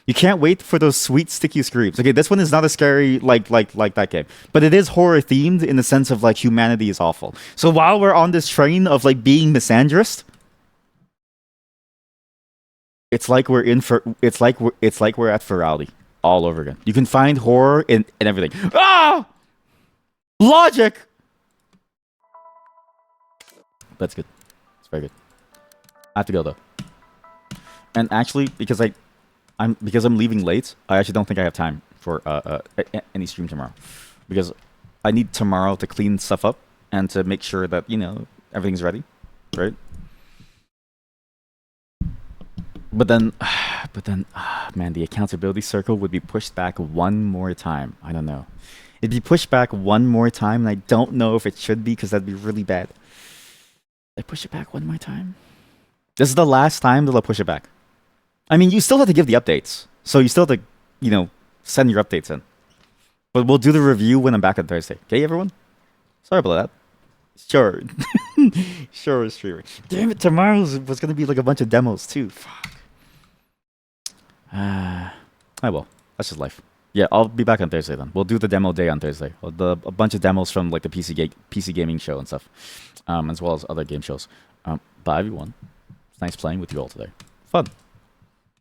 You can't wait for those sweet sticky screams. Okay, this one is not as scary like that game, but it is horror themed in the sense of like humanity is awful. So while we're on this train of like being misandrist. It's like we're at Ferality all over again. You can find horror in everything. Ah! Logic! That's good. It's very good. I have to go though. And actually, because I'm leaving late, I actually don't think I have time for any stream tomorrow. Because I need tomorrow to clean stuff up and to make sure that, you know, everything's ready. Right? But then, man, the accountability circle would be pushed back one more time. I don't know. It'd be pushed back one more time, and I don't know if it should be, because that'd be really bad. They push it back one more time? This is the last time that I'll push it back. I mean, you still have to give the updates. So you still have to, you know, send your updates in. But we'll do the review when I'm back on Thursday. Okay, everyone? Sorry about that. Sure. Sure, streaming. Damn it, tomorrow was going to be like a bunch of demos, too. Fuck. Well, that's just life. Yeah, I'll be back on Thursday then. We'll do the demo day on Thursday. A bunch of demos from like the PC gaming show and stuff, as well as other game shows. Bye everyone. It's nice playing with you all today. Fun.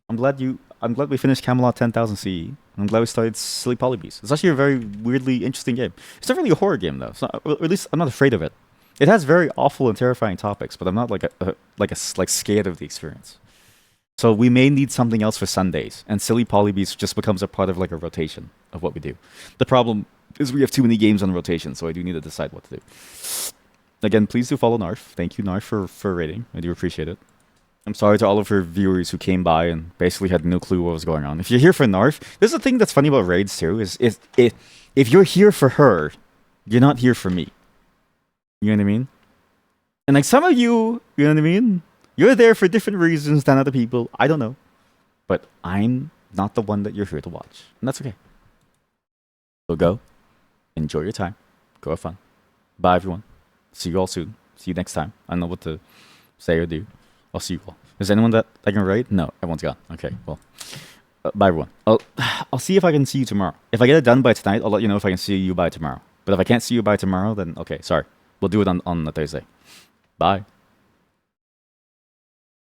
I'm glad we finished Camelot 10,000 CE. I'm glad we started Silly Polybees. It's actually a very weirdly interesting game. It's not really a horror game though. It's not, or at least I'm not afraid of it. It has very awful and terrifying topics, but I'm not like scared of the experience. So we may need something else for Sundays, and Silly Polybeast just becomes a part of like a rotation of what we do. The problem is we have too many games on rotation, so I do need to decide what to do. Again, please do follow Narf. Thank you, Narf, for rating. I do appreciate it. I'm sorry to all of our viewers who came by and basically had no clue what was going on. If you're here for Narf, this is the thing that's funny about raids too, is if you're here for her, you're not here for me. You know what I mean? And like some of you, you know what I mean? You're there for different reasons than other people. I don't know. But I'm not the one that you're here to watch. And that's okay. So go. Enjoy your time. Go have fun. Bye, everyone. See you all soon. See you next time. I don't know what to say or do. I'll see you all. Is anyone that I can raid? No, everyone's gone. Okay, well. Bye, everyone. I'll see if I can see you tomorrow. If I get it done by tonight, I'll let you know if I can see you by tomorrow. But if I can't see you by tomorrow, then okay, sorry. We'll do it on the Thursday. Bye.